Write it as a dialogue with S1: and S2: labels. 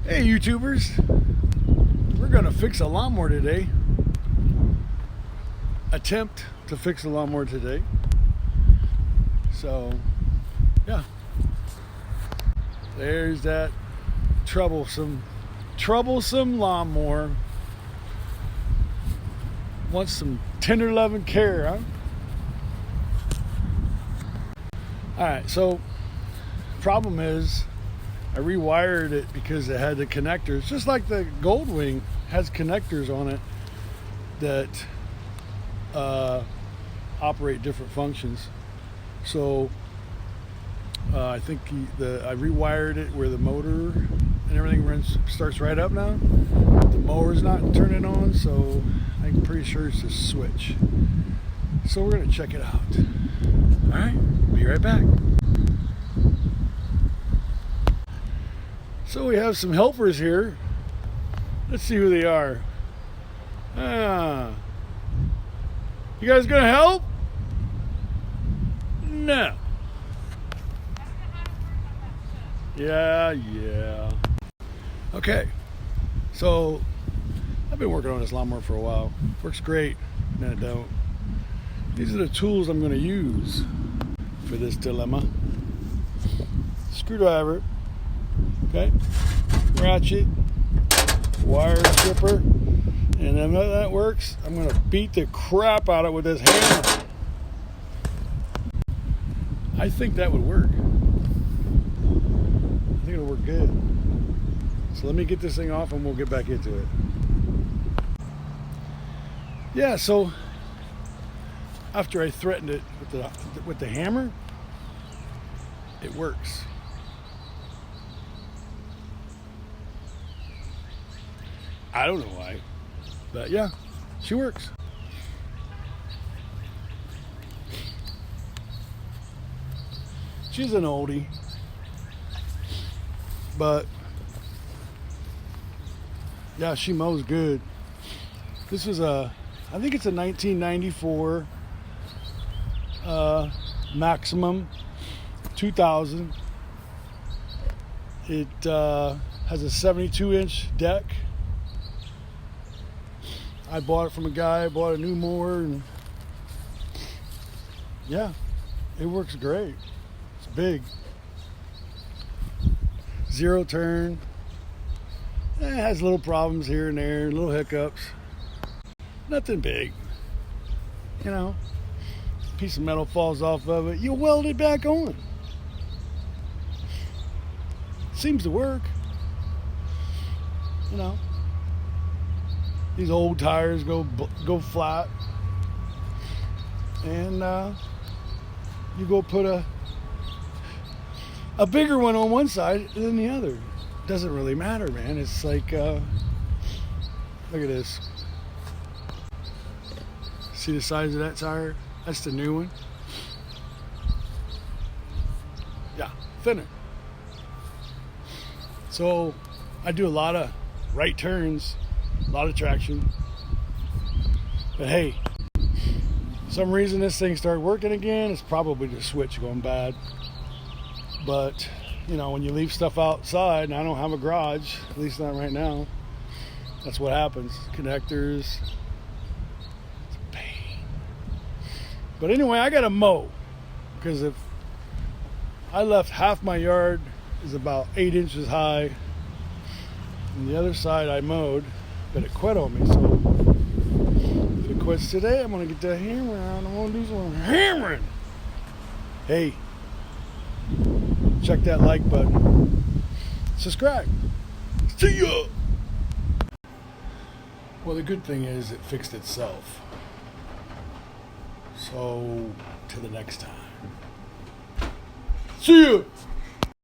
S1: Hey YouTubers, we're gonna fix a lawnmower today. Attempt to fix a lawnmower today. So, yeah. There's that troublesome lawnmower. Wants some tender loving care, huh? Alright, so problem is I rewired it because it had the connectors, just like the Goldwing has connectors on it that operate different functions. So I think I rewired it where the motor and everything starts right up now. The mower's not turning on, so I'm pretty sure it's a switch. So we're gonna check it out. All right, be right back. So we have some helpers here. Let's see who they are. You guys gonna help? No. Yeah. Okay. So I've been working on this lawnmower for a while. Works great, and then it don't. These are the tools I'm gonna use for this dilemma. Screwdriver. Okay, ratchet, wire stripper, and then when that works, I'm going to beat the crap out of it with this hammer. I think that would work. I think it'll work good. So let me get this thing off and we'll get back into it. Yeah, so after I threatened it with the hammer, it works. I don't know why, but yeah, she works. She's an oldie, but yeah, she mows good. This is I think it's a 1994 Maximum 2000. It has a 72-inch deck. I bought it from a guy, bought a new mower, and yeah, it works great. It's big. Zero turn. It has little problems here and there, little hiccups. Nothing big. You know, a piece of metal falls off of it, you weld it back on. Seems to work. You know. These old tires go flat, and you go put a bigger one on one side than the other. Doesn't really matter, man. It's like look at this. See the size of that tire? That's the new one. Yeah, thinner. So I do a lot of right turns. A lot of traction, but hey, some reason this thing started working again. It's probably the switch going bad. But you know, when you leave stuff outside, and I don't have a garage, at least not right now, that's what happens. Connectors, it's a pain. But anyway, I gotta mow, because if I left half my yard is about 8 inches high, and the other side I mowed, but it quit on me. So if it quits today, I'm gonna get that hammer out. I'm gonna do some hammering. Hey, check that like button. Subscribe. See ya. Well, the good thing is it fixed itself. So till the next time. See ya.